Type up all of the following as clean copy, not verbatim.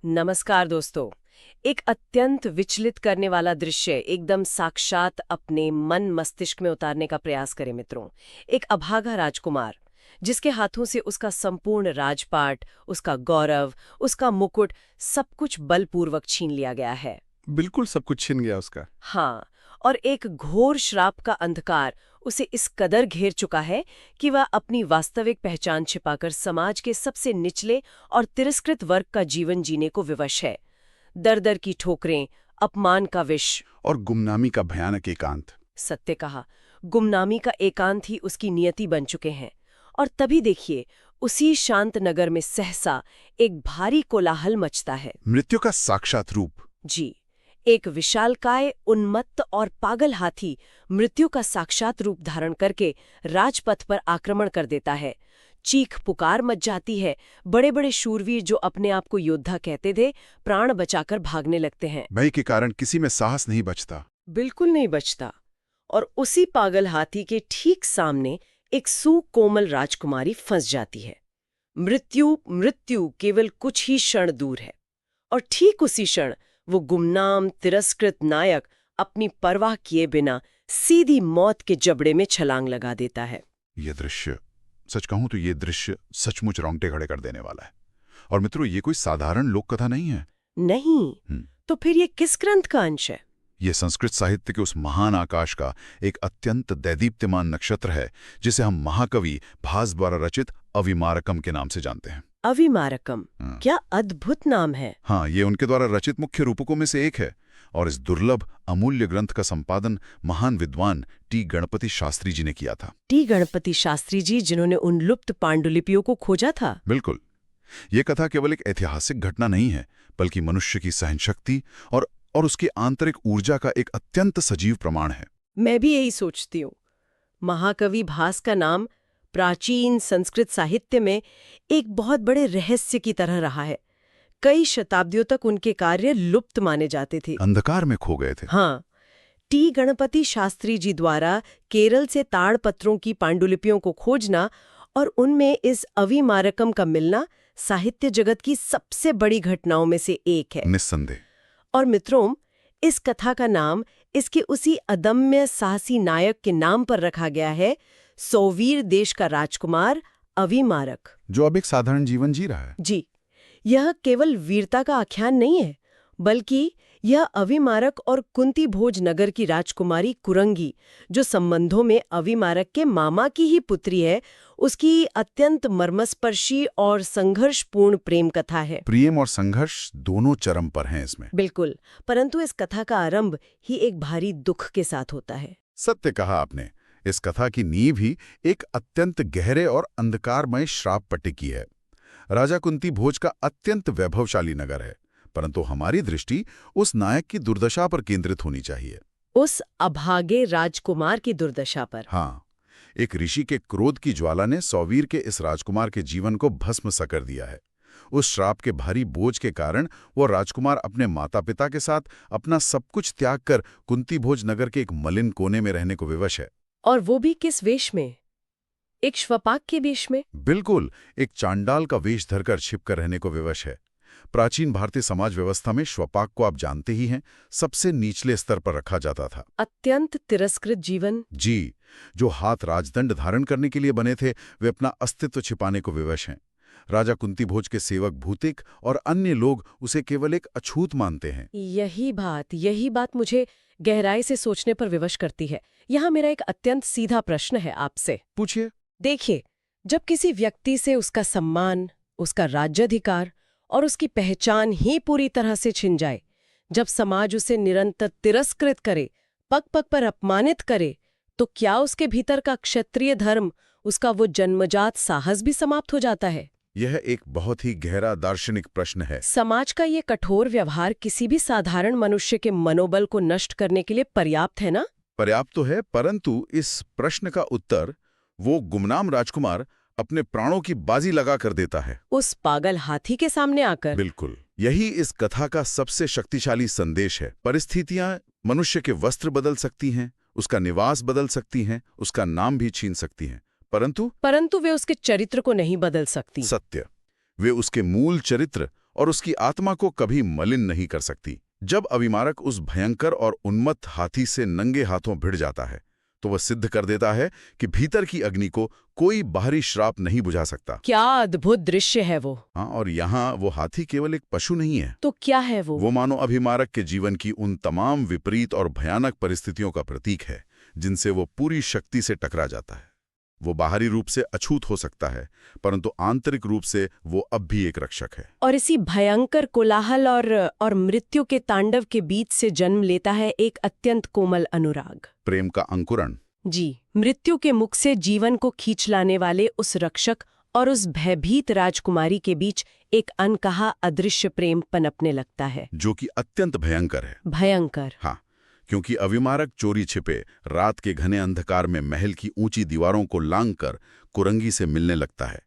नमस्कार दोस्तों। एक अत्यंत विचलित करने वाला दृश्य एकदम साक्षात अपने मन मस्तिष्क में उतारने का प्रयास करें मित्रों। एक अभागा राजकुमार जिसके हाथों से उसका संपूर्ण राजपाट, उसका गौरव, उसका मुकुट सब कुछ बलपूर्वक छीन लिया गया है। बिल्कुल सब कुछ छिन गया उसका। हाँ, और एक घोर श्राप का अंधकार उसे इस कदर घेर चुका है कि वह अपनी वास्तविक पहचान छिपाकर समाज के सबसे निचले और तिरस्कृत वर्ग का जीवन जीने को विवश है। दर-दर की ठोकरें, अपमान का विष और गुमनामी का भयानक एकांत। सत्य कहा, गुमनामी का एकांत ही उसकी नियति बन चुके हैं। और तभी देखिए, उसी शांत नगर में सहसा एक भारी कोलाहल मचता है। मृत्यु का साक्षात रूप। जी, एक विशालकाय, उन्मत्त और पागल हाथी मृत्यु का साक्षात रूप धारण करके राजपथ पर आक्रमण कर देता है। चीख पुकार मच जाती है। बड़े बड़े शूरवीर जो अपने आप को योद्धा कहते थे, प्राण बचाकर भागने लगते हैं। भय के कारण किसी में साहस नहीं बचता। बिल्कुल नहीं बचता। और उसी पागल हाथी के ठीक सामने एक सुकोमल राजकुमारी फंस जाती है। मृत्यु मृत्यु केवल कुछ ही क्षण दूर है। और ठीक उसी क्षण वो गुमनाम तिरस्कृत नायक अपनी परवाह किए बिना सीधी मौत के जबड़े में छलांग लगा देता है। ये दृश्य, सच कहूं तो ये दृश्य सचमुच रोंगटे खड़े कर देने वाला है। और मित्रों, ये कोई साधारण लोक कथा नहीं है। नहीं, तो फिर ये किस ग्रंथ का अंश है? ये संस्कृत साहित्य के उस महान आकाश का एक अत्यंत दैदीप्यमान नक्षत्र है जिसे हम महाकवि भास द्वारा रचित अविमारकम के नाम से जानते हैं। अविमारकम, क्या अद्भुत नाम है। हाँ, ये उनके द्वारा रचित मुख्य रूपकों में से एक है। और इस दुर्लभ अमूल्य ग्रंथ का संपादन महान विद्वान टी गणपति शास्त्री जी ने किया था। टी गणपति शास्त्री जी, जिन्होंने उन लुप्त पांडुलिपियों को खोजा था। बिल्कुल। ये कथा केवल एक ऐतिहासिक घटना नहीं है, बल्कि मनुष्य की सहनशक्ति और उसकी आंतरिक ऊर्जा का एक अत्यंत सजीव प्रमाण है। मैं भी यही सोचती हूँ। महाकवि भास का नाम प्राचीन संस्कृत साहित्य में एक बहुत बड़े रहस्य की तरह रहा है। कई शताब्दियों तक उनके कार्य लुप्त माने जाते थे, अंधकार में खो गए थे। हाँ, टी गणपति शास्त्री जी द्वारा केरल से ताड़पत्रों की पांडुलिपियों को खोजना और उनमें इस अविमारकम का मिलना साहित्य जगत की सबसे बड़ी घटनाओं में से एक है, निस्संदेह। और मित्रों, इस कथा का नाम इसके उसी अदम्य साहसी नायक के नाम पर रखा गया है, सोवीर देश का राजकुमार अविमारक, जो अब एक साधारण जीवन जी रहा है। जी, यह केवल वीरता का आख्यान नहीं है, बल्कि यह अविमारक और कुंती भोज नगर की राजकुमारी कुरंगी, जो संबंधों में अविमारक के मामा की ही पुत्री है, उसकी अत्यंत मर्मस्पर्शी और संघर्षपूर्ण प्रेम कथा है। प्रेम और संघर्ष दोनों चरम पर हैं इसमें। बिल्कुल, परंतु इस कथा का आरंभ ही एक भारी दुख के साथ होता है। सत्य कहा आपने। इस कथा की नींव ही एक अत्यंत गहरे और अंधकारमय श्राप पर टिकी है। राजा कुंती भोज का अत्यंत वैभवशाली नगर है, परंतु हमारी दृष्टि उस नायक की दुर्दशा पर केंद्रित होनी चाहिए। उस अभागे राजकुमार की दुर्दशा पर। हाँ, एक ऋषि के क्रोध की ज्वाला ने सौवीर के इस राजकुमार के जीवन को भस्म सा कर दिया है। उस श्राप के भारी बोझ के कारण वो राजकुमार अपने माता पिता के साथ अपना सब कुछ त्याग कर कुंती भोज नगर के एक मलिन कोने में रहने को विवश है। और वो भी किस वेश में? एक श्वपाक के वेश में। बिल्कुल, एक चांडाल का वेश धरकर छिपकर रहने को विवश है। प्राचीन भारतीय समाज व्यवस्था में श्वपाक को आप जानते ही हैं, सबसे निचले स्तर पर रखा जाता था। अत्यंत तिरस्कृत जीवन। जी, जो हाथ राजदंड धारण करने के लिए बने थे, वे अपना अस्तित्व छिपाने को विवश हैं। राजा कुंती भोज के सेवक भूतिक और अन्य लोग उसे केवल एक अछूत मानते हैं। यही बात मुझे गहराई से सोचने पर विवश करती है। यहाँ मेरा एक अत्यंत सीधा प्रश्न है आपसे। पूछिए। देखिए, जब किसी व्यक्ति से उसका सम्मान, उसका राज्याधिकार और उसकी पहचान ही पूरी तरह से छिन जाए, जब समाज उसे निरंतर तिरस्कृत करे, पग पग पर अपमानित करे, तो क्या उसके भीतर का क्षत्रिय धर्म, उसका वो जन्मजात साहस भी समाप्त हो जाता है? यह एक बहुत ही गहरा दार्शनिक प्रश्न है। समाज का ये कठोर व्यवहार किसी भी साधारण मनुष्य के मनोबल को नष्ट करने के लिए पर्याप्त है ना? पर्याप्त तो है, परंतु इस प्रश्न का उत्तर वो गुमनाम राजकुमार अपने प्राणों की बाजी लगा कर देता है, उस पागल हाथी के सामने आकर। बिल्कुल, यही इस कथा का सबसे शक्तिशाली संदेश है। परिस्थितियां मनुष्य के वस्त्र बदल सकती हैं, उसका निवास बदल सकती हैं, उसका नाम भी छीन सकती हैं, परंतु वे उसके चरित्र को नहीं बदल सकती। सत्य, वे उसके मूल चरित्र और उसकी आत्मा को कभी मलिन नहीं कर सकती। जब अविमारक उस भयंकर और उन्मत्त हाथी से नंगे हाथों भिड़ जाता है तो वह सिद्ध कर देता है कि भीतर की अग्नि को कोई बाहरी श्राप नहीं बुझा सकता। क्या अद्भुत दृश्य है वो। हाँ, और यहाँ वो हाथी केवल एक पशु नहीं है। तो क्या है वो? वो मानो अभिमारक के जीवन की उन तमाम विपरीत और भयानक परिस्थितियों का प्रतीक है जिनसे वो पूरी शक्ति से टकरा जाता है। वो बाहरी रूप से अछूत हो सकता है, परंतु आंतरिक रूप से वो अब भी एक रक्षक है। और इसी भयंकर कोलाहल और मृत्यु के तांडव के बीच से जन्म लेता है एक अत्यंत कोमल अनुराग, प्रेम का अंकुरण। जी, मृत्यु के मुख से जीवन को खींच लाने वाले उस रक्षक और उस भयभीत राजकुमारी के बीच एक अनकहा अदृश्य प्रेम पनपने लगता है, जो कि अत्यंत भयंकर है। भयंकर। हाँ, क्योंकि अविमारक चोरी छिपे रात के घने अंधकार में महल की ऊंची दीवारों को लांघकर कुरंगी से मिलने लगता है,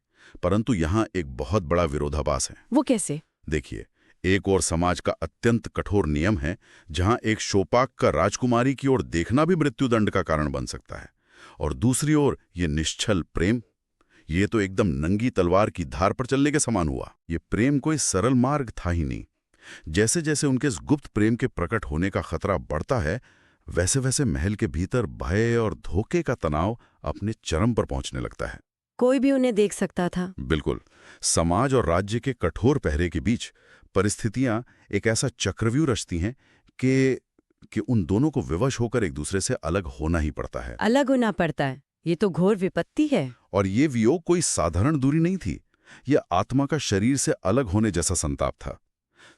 परंतु यहाँ एक बहुत बड़ा विरोधाभास है। वो कैसे? देखिए, एक और समाज का अत्यंत कठोर नियम है जहाँ एक शोपाक का राजकुमारी की ओर देखना भी मृत्युदंड का कारण बन सकता है, और दूसरी ओर ये निश्छल प्रेम, ये तो एकदम नंगी तलवार की धार पर चलने के समान हुआ। ये प्रेम कोई सरल मार्ग था ही नहीं। जैसे जैसे उनके इस गुप्त प्रेम के प्रकट होने का खतरा बढ़ता है, वैसे वैसे महल के भीतर भय और धोखे का तनाव अपने चरम पर पहुंचने लगता है। कोई भी उन्हें देख सकता था। बिल्कुल। समाज और राज्य के कठोर पहरे के बीच परिस्थितियां एक ऐसा चक्रव्यूह रचती हैं कि उन दोनों को विवश होकर एक दूसरे से अलग होना ही पड़ता है। अलग होना पड़ता है, ये तो घोर विपत्ति है। और ये वियोग कोई साधारण दूरी नहीं थी, यह आत्मा का शरीर से अलग होने जैसा संताप था।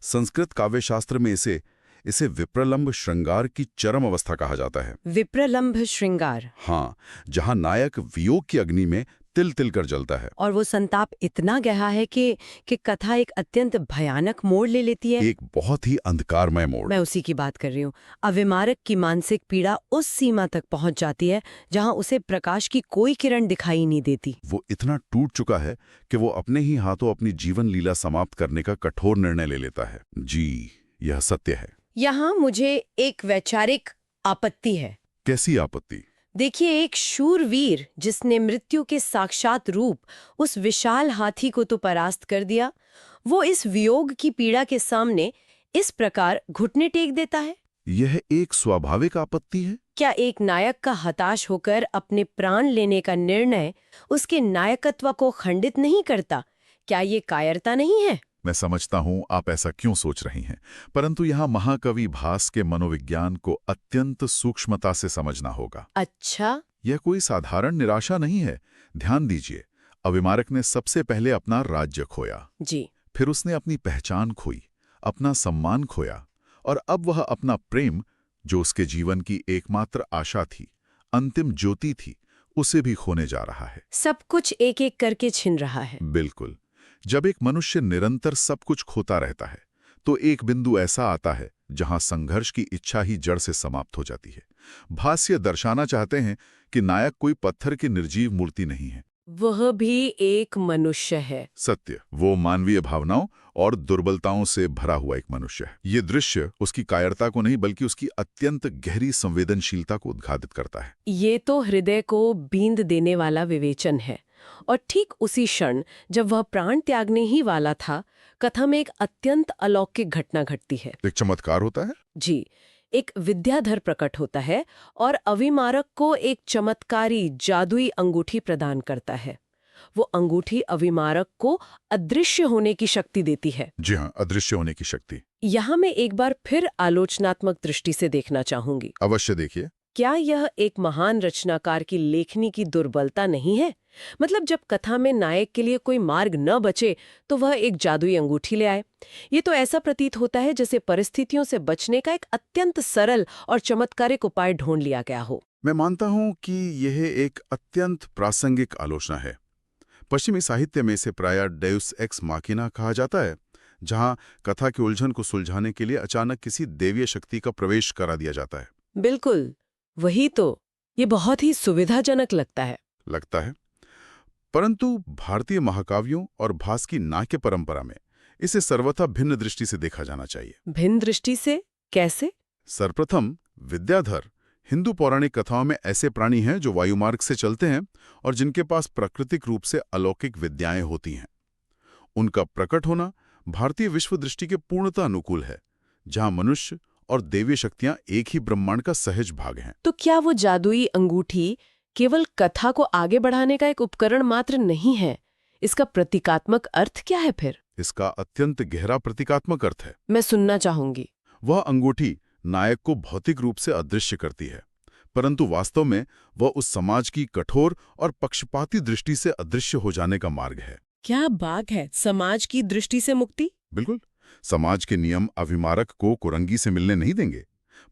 संस्कृत काव्यशास्त्र में इसे विप्रलंब श्रृंगार की चरम अवस्था कहा जाता है। विप्रलंब श्रृंगार? हाँ, जहां नायक वियोग की अग्नि में तिल तिल कर जलता है। और वो संताप इतना गहरा है कि कथा एक अत्यंत भयानक मोड़ ले लेती है। एक बहुत ही अंधकारमय मोड़। मैं उसी की बात कर रही हूँ। अविमारक की मानसिक पीड़ा उस सीमा तक पहुंच जाती है जहां उसे प्रकाश की कोई किरण दिखाई नहीं देती। वो इतना टूट चुका है कि वो अपने ही हाथों अपनी जीवन लीला समाप्त करने का कठोर निर्णय ले लेता है। जी, यह सत्य है। यहाँ मुझे एक वैचारिक आपत्ति है। कैसी आपत्ति? देखिए, एक शूरवीर जिसने मृत्यु के साक्षात रूप उस विशाल हाथी को तो परास्त कर दिया, वो इस वियोग की पीड़ा के सामने इस प्रकार घुटने टेक देता है। यह एक स्वाभाविक आपत्ति है। क्या एक नायक का हताश होकर अपने प्राण लेने का निर्णय उसके नायकत्व को खंडित नहीं करता? क्या ये कायरता नहीं है? मैं समझता हूं आप ऐसा क्यों सोच रही हैं, परंतु यहाँ महाकवि भास के मनोविज्ञान को अत्यंत सूक्ष्मता से समझना होगा। अच्छा? यह कोई साधारण निराशा नहीं है। ध्यान दीजिए, अविमारक ने सबसे पहले अपना राज्य खोया। जी। फिर उसने अपनी पहचान खोई, अपना सम्मान खोया, और अब वह अपना प्रेम, जो उसके जीवन की एकमात्र आशा थी, अंतिम ज्योति थी, उसे भी खोने जा रहा है। सब कुछ एक एक करके छिन रहा है। बिल्कुल। जब एक मनुष्य निरंतर सब कुछ खोता रहता है तो एक बिंदु ऐसा आता है जहां संघर्ष की इच्छा ही जड़ से समाप्त हो जाती है। भाष्य दर्शाना चाहते हैं कि नायक कोई पत्थर की निर्जीव मूर्ति नहीं है, वह भी एक मनुष्य है। सत्य, वो मानवीय भावनाओं और दुर्बलताओं से भरा हुआ एक मनुष्य है। ये दृश्य उसकी कायरता को नहीं बल्कि उसकी अत्यंत गहरी संवेदनशीलता को उद्घाटित करता है। ये तो हृदय को बींद देने वाला विवेचन है। और ठीक उसी क्षण जब वह प्राण त्यागने ही वाला था, कथा में एक अत्यंत अलौकिक घटना घटती है। एक चमत्कार होता है। जी, एक विद्याधर प्रकट होता है और अविमारक को एक चमत्कारी जादुई अंगूठी प्रदान करता है। वो अंगूठी अविमारक को अदृश्य होने की शक्ति देती है। जी हाँ, अदृश्य होने की शक्ति। यहाँ मैं एक बार फिर आलोचनात्मक दृष्टि से देखना चाहूंगी। अवश्य देखिए। क्या यह एक महान रचनाकार की लेखनी की दुर्बलता नहीं है? मतलब जब कथा में नायक के लिए कोई मार्ग न बचे तो वह एक जादुई अंगूठी ले आए। ये तो ऐसा प्रतीत होता है जैसे परिस्थितियों से बचने का एक अत्यंत सरल और चमत्कारिक उपाय ढूंढ लिया गया हो। मैं मानता हूं कि यह एक अत्यंत प्रासंगिक आलोचना है। पश्चिमी साहित्य में इसे प्रायः डेउस एक्स माकिना कहा जाता है, जहां कथा की उलझन को सुलझाने के लिए अचानक किसी देवीय शक्ति का प्रवेश करा दिया जाता है। बिल्कुल, वही तो। ये बहुत ही सुविधाजनक लगता है। परंतु भारतीय महाकाव्यों और भास की नाट्य परंपरा में इसे सर्वथा भिन्न दृष्टि से देखा जाना चाहिए। भिन्न दृष्टि से कैसे? सर्वप्रथम, विद्याधर हिंदू पौराणिक कथाओं में ऐसे प्राणी हैं जो वायुमार्ग से चलते हैं और जिनके पास प्राकृतिक रूप से अलौकिक विद्याएं होती हैं। उनका प्रकट होना भारतीय विश्व दृष्टि के पूर्णतः अनुकूल है, जहां मनुष्य और दैवीय शक्तियां एक ही ब्रह्मांड का सहज भाग हैं। तो क्या वो जादुई अंगूठी केवल कथा को आगे बढ़ाने का एक उपकरण मात्र नहीं है? इसका प्रतीकात्मक अर्थ क्या है फिर? इसका अत्यंत गहरा प्रतीकात्मक अर्थ है। मैं सुनना चाहूंगी। वह अंगूठी नायक को भौतिक रूप से अदृश्य करती है, परंतु वास्तव में वह उस समाज की कठोर और पक्षपाती दृष्टि से अदृश्य हो जाने का मार्ग है। क्या बात है, समाज की दृष्टि से मुक्ति? बिल्कुल। समाज के नियम अभिमारक को कुरंगी से मिलने नहीं देंगे।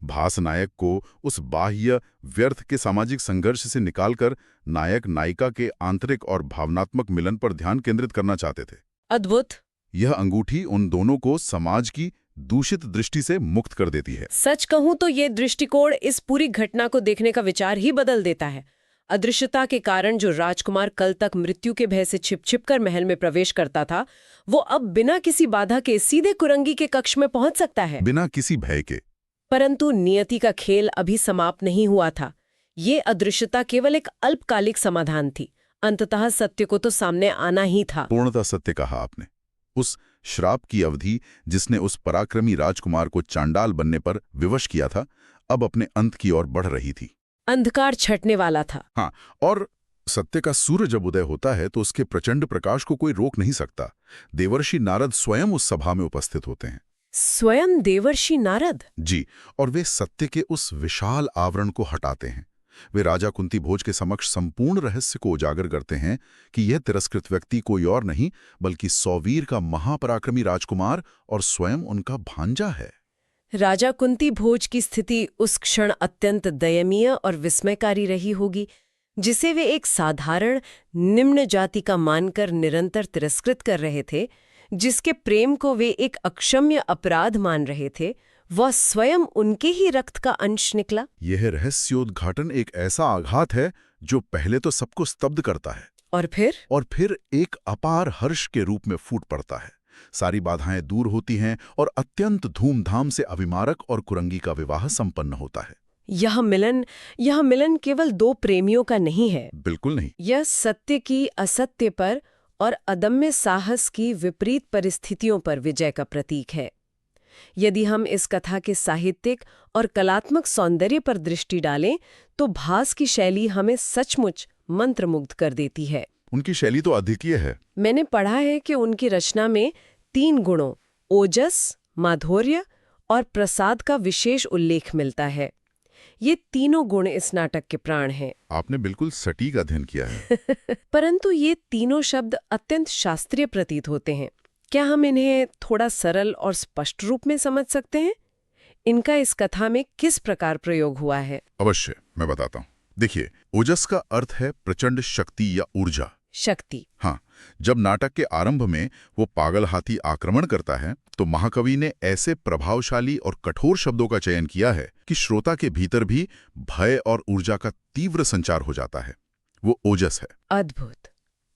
भास नायक को उस बाह्य व्यर्थ के सामाजिक संघर्ष से निकालकर नायक नायिका के आंतरिक और भावनात्मक मिलन पर ध्यान केंद्रित करना चाहते थे। अद्भुत। यह अंगूठी उन दोनों को समाज की दूषित दृष्टि से मुक्त कर देती है। सच कहूं तो ये दृष्टिकोण इस पूरी घटना को देखने का विचार ही बदल देता है। अदृश्यता के कारण जो राजकुमार कल तक मृत्यु के भय से छिप-छिप कर महल में प्रवेश करता था, वो अब बिना किसी बाधा के सीधे कुरंगी के कक्ष में पहुंच सकता है। बिना किसी भय के। परंतु नियति का खेल अभी समाप्त नहीं हुआ था। ये अदृश्यता केवल एक अल्पकालिक समाधान थी। अंततः सत्य को तो सामने आना ही था। पूर्णतः सत्य कहा आपने। उस श्राप की अवधि जिसने उस पराक्रमी राजकुमार को चांडाल बनने पर विवश किया था, अब अपने अंत की ओर बढ़ रही थी। अंधकार छटने वाला था। हाँ, और सत्य का सूर्य जब उदय होता है तो उसके प्रचंड प्रकाश को कोई रोक नहीं सकता। देवर्षि नारद स्वयं उस सभा में उपस्थित होते हैं। स्वयं देवर्षि नारद? जी, और वे सत्य के उस विशाल आवरण को हटाते हैं। वे राजा कुंती भोज के समक्ष संपूर्ण रहस्य को उजागर करते हैं कि यह तिरस्कृत व्यक्ति कोई और नहीं बल्कि सौवीर का महापराक्रमी राजकुमार और स्वयं उनका भांजा है। राजा कुंती भोज की स्थिति उस क्षण अत्यंत दयनीय और विस्मयकारी रही होगी, जिसे वे एक साधारण निम्न जाति का मानकर निरंतर तिरस्कृत कर रहे थे, जिसके प्रेम को वे एक अक्षम्य अपराध मान रहे थे, वह स्वयं उनके ही रक्त का अंश निकला। यह रहस्योद्घाटन एक ऐसा आघात है जो पहले तो सबको स्तब्ध करता है और फिर एक अपार हर्ष के रूप में फूट पड़ता है। सारी बाधाएं दूर होती हैं और अत्यंत धूमधाम से अभिमारक और कुरंगी का विवाह संपन्न होता है। यह मिलन केवल दो प्रेमियों का नहीं है। बिल्कुल नहीं। यह सत्य की असत्य पर और अदम्य साहस की विपरीत परिस्थितियों पर विजय का प्रतीक है। यदि हम इस कथा के साहित्यिक और कलात्मक सौंदर्य पर दृष्टि डालें तो भास की शैली हमें सचमुच मंत्रमुग्ध कर देती है। उनकी शैली तो अद्वितीय है। मैंने पढ़ा है कि उनकी रचना में 3 गुणों ओजस, माधुर्य और प्रसाद का विशेष उल्लेख मिलता है। ये तीनों गुण इस नाटक के प्राण हैं। आपने बिल्कुल सटीक अध्ययन किया है। परंतु ये तीनों शब्द अत्यंत शास्त्रीय प्रतीत होते हैं। क्या हम इन्हें थोड़ा सरल और स्पष्ट रूप में समझ सकते हैं? इनका इस कथा में किस प्रकार प्रयोग हुआ है? अवश्य, मैं बताता हूँ। देखिए, ओजस का अर्थ है प्रचंड शक्ति या ऊर्जा। शक्ति। हाँ, जब नाटक के आरंभ में वो पागल हाथी आक्रमण करता है तो महाकवि ने ऐसे प्रभावशाली और कठोर शब्दों का चयन किया है कि श्रोता के भीतर भी भय और ऊर्जा का तीव्र संचार हो जाता है। वो ओजस है। अद्भुत।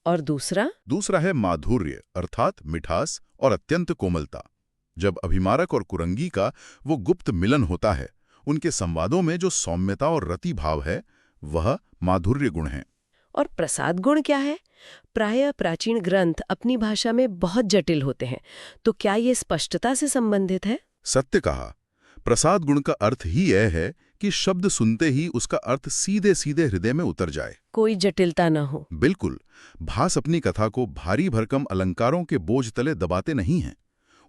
और दूसरा है माधुर्य, अर्थात मिठास और अत्यंत कोमलता। जब अभिमारक और कुरंगी का वो गुप्त मिलन होता है, उनके संवादों में जो सौम्यता और रति भाव है, वह माधुर्य गुण है। और प्रसाद गुण क्या है? प्रायः प्राचीन ग्रंथ अपनी भाषा में बहुत जटिल होते हैं, तो क्या ये स्पष्टता से संबंधित है? सत्य कहा। प्रसाद गुण का अर्थ ही यह है कि शब्द सुनते ही उसका अर्थ सीधे सीधे हृदय में उतर जाए, कोई जटिलता न हो। बिल्कुल। भास अपनी कथा को भारी भरकम अलंकारों के बोझ तले दबाते नहीं हैं।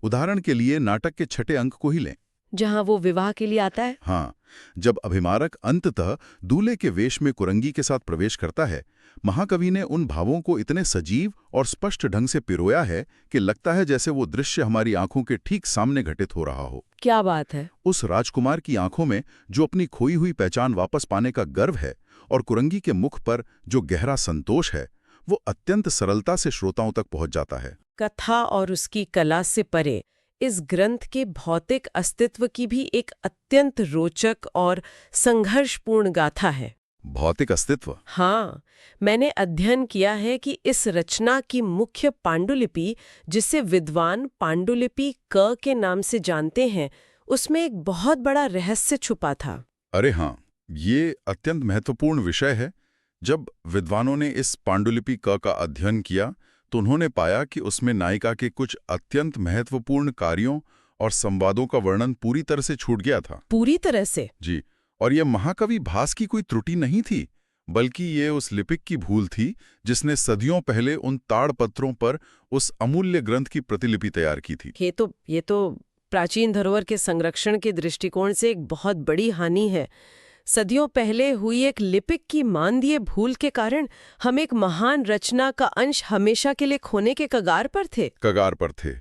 उदाहरण के लिए नाटक के 6ठे अंक को ही लें, जहां वो विवाह के लिए आता है। हाँ, जब अभिमारक अंततः दूल्हे के वेश में कुरंगी के साथ प्रवेश करता है, महाकवि ने उन भावों को इतने सजीव और स्पष्ट ढंग से पिरोया है कि लगता है जैसे वो दृश्य हमारी आंखों के ठीक सामने घटित हो रहा हो। क्या बात है! उस राजकुमार की आंखों में जो अपनी खोई हुई पहचान वापस पाने का गर्व है और कुरंगी के मुख पर जो गहरा संतोष है, वो अत्यंत सरलता से श्रोताओं तक पहुंच जाता है। कथा और उसकी कला से परे इस ग्रंथ के भौतिक अस्तित्व की भी एक अत्यंत रोचक और संघर्षपूर्ण गाथा है। भौतिक अस्तित्व? हाँ, मैंने अध्ययन किया है कि इस रचना की मुख्य पांडुलिपि, जिसे विद्वान पांडुलिपि क के नाम से जानते हैं, उसमें एक बहुत बड़ा रहस्य छुपा था। अरे हाँ, ये अत्यंत महत्वपूर्ण विषय है। जब विद्वानों ने इस पांडुलिपि क का अध्ययन किया तो उन्होंने पाया कि उसमें नायिका के कुछ अत्यंत महत्वपूर्ण कार्यों और संवादों का वर्णन पूरी तरह से छूट गया था। पूरी तरह से? जी, और यह महाकवि भास की कोई त्रुटि नहीं थी, बल्कि ये उस लिपिक की भूल थी जिसने सदियों पहले उन ताड़पत्रों पर उस अमूल्य ग्रंथ की प्रतिलिपि तैयार की थी। ये तो प्राचीन धरोहर के संरक्षण के दृष्टिकोण से एक बहुत बड़ी हानि है। सदियों पहले हुई एक लिपिक की मानवीय भूल के कारण हम एक महान रचना का अंश हमेशा के लिए खोने के कगार पर थे।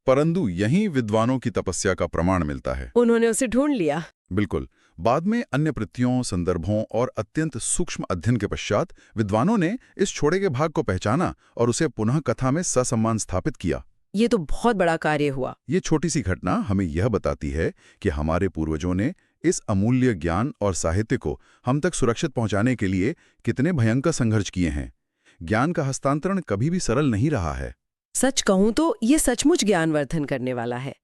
परंतु यहीं विद्वानों की तपस्या का प्रमाण मिलता है। उन्होंने उसे ढूंढ लिया। बिल्कुल। बाद में अन्य प्रत्ययों, संदर्भों और अत्यंत सूक्ष्म अध्ययन के पश्चात विद्वानों ने इस छोड़े के भाग को पहचाना और उसे पुनः कथा में ससम्मान स्थापित किया। ये तो बहुत बड़ा कार्य हुआ। ये छोटी सी घटना हमें यह बताती है कि हमारे पूर्वजों ने इस अमूल्य ज्ञान और साहित्य को हम तक सुरक्षित पहुंचाने के लिए कितने भयंकर संघर्ष किए हैं। ज्ञान का हस्तांतरण कभी भी सरल नहीं रहा है। सच कहूं तो ये सचमुच ज्ञानवर्धन करने वाला है।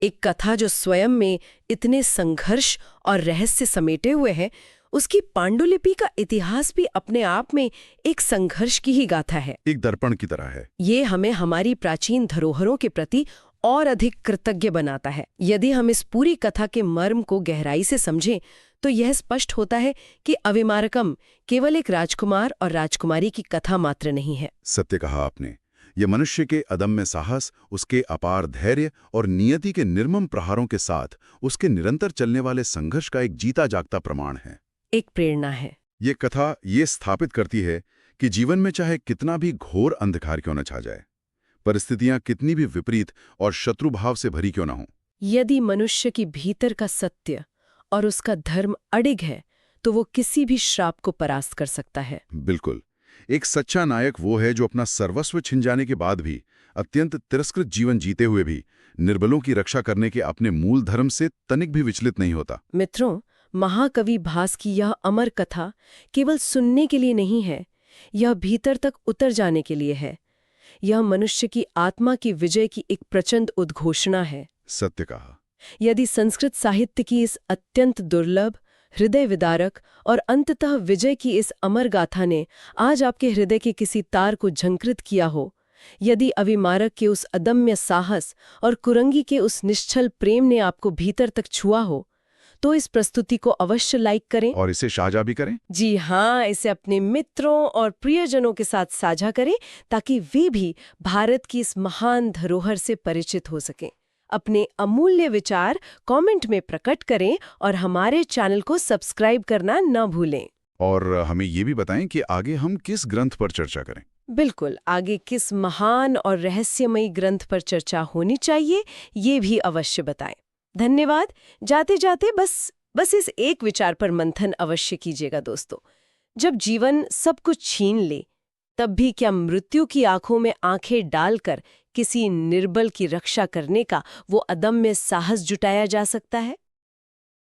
एक कथा जो स्वयं में इतने संघर्ष और रहस्य समेटे हुए है, उसकी पांडुलिपि का इतिहास भी अपने आप में एक संघर्ष की ही गाथा है, एक दर्पण की तरह है। ये हमें हमारी प्राचीन धरोहरों के प्रति और अधिक कृतज्ञ बनाता है। यदि हम इस पूरी कथा के मर्म को गहराई से समझें तो यह स्पष्ट होता है कि अविमारकम केवल एक राजकुमार और राजकुमारी की कथा मात्र नहीं है। सत्य कहा आपने। ये मनुष्य के अदम्य साहस, उसके अपार धैर्य और नियति के निर्मम प्रहारों के साथ उसके निरंतर चलने वाले संघर्ष का एक जीता जागता प्रमाण है, एक प्रेरणा है। ये कथा ये स्थापित करती है कि जीवन में चाहे कितना भी घोर अंधकार क्यों न छा जाए, परिस्थितियां कितनी भी विपरीत और शत्रुभाव से भरी क्यों न हो, यदि मनुष्य की भीतर का सत्य और उसका धर्म अडिग है तो वो किसी भी श्राप को परास्त कर सकता है। बिल्कुल। एक सच्चा नायक वो है जो अपना सर्वस्व छिन जाने के बाद भी, अत्यंत तिरस्कृत जीवन जीते हुए भी, निर्बलों की रक्षा करने के अपने मूल धर्म से तनिक भी विचलित नहीं होता। मित्रों, महाकवि भास की यह अमर कथा केवल सुनने के लिए नहीं है, यह भीतर तक उतर जाने के लिए है। यह मनुष्य की आत्मा की विजय की एक प्रचंड उद्घोषणा है। सत्य कहा। यदि संस्कृत साहित्य की इस अत्यंत दुर्लभ, हृदय विदारक और अंततः विजय की इस अमर गाथा ने आज आपके हृदय के किसी तार को झंकृत किया हो, यदि अविमारक के उस अदम्य साहस और कुरंगी के उस निश्चल प्रेम ने आपको भीतर तक छुआ हो, तो इस प्रस्तुति को अवश्य लाइक करें और इसे साझा भी करें। जी हाँ, इसे अपने मित्रों और प्रियजनों के साथ साझा करें ताकि वे भी भारत की इस महान धरोहर से परिचित हो सकें। अपने अमूल्य विचार कमेंट में प्रकट करें और हमारे चैनल को सब्सक्राइब करना न भूलें। और हमें ये भी बताएं कि आगे हम किस ग्रंथ पर चर्चा करें। बिल्कुल, आगे किस महान और रहस्यमयी ग्रंथ पर चर्चा होनी चाहिए, ये भी अवश्य बताएं। धन्यवाद। जाते जाते बस इस एक विचार पर मंथन अवश्य कीजिएगा दोस्तों। जब जीवन सब कुछ छीन ले, तब भी क्या मृत्यु की आंखों में आंखें डालकर किसी निर्बल की रक्षा करने का वो अदम्य साहस जुटाया जा सकता है?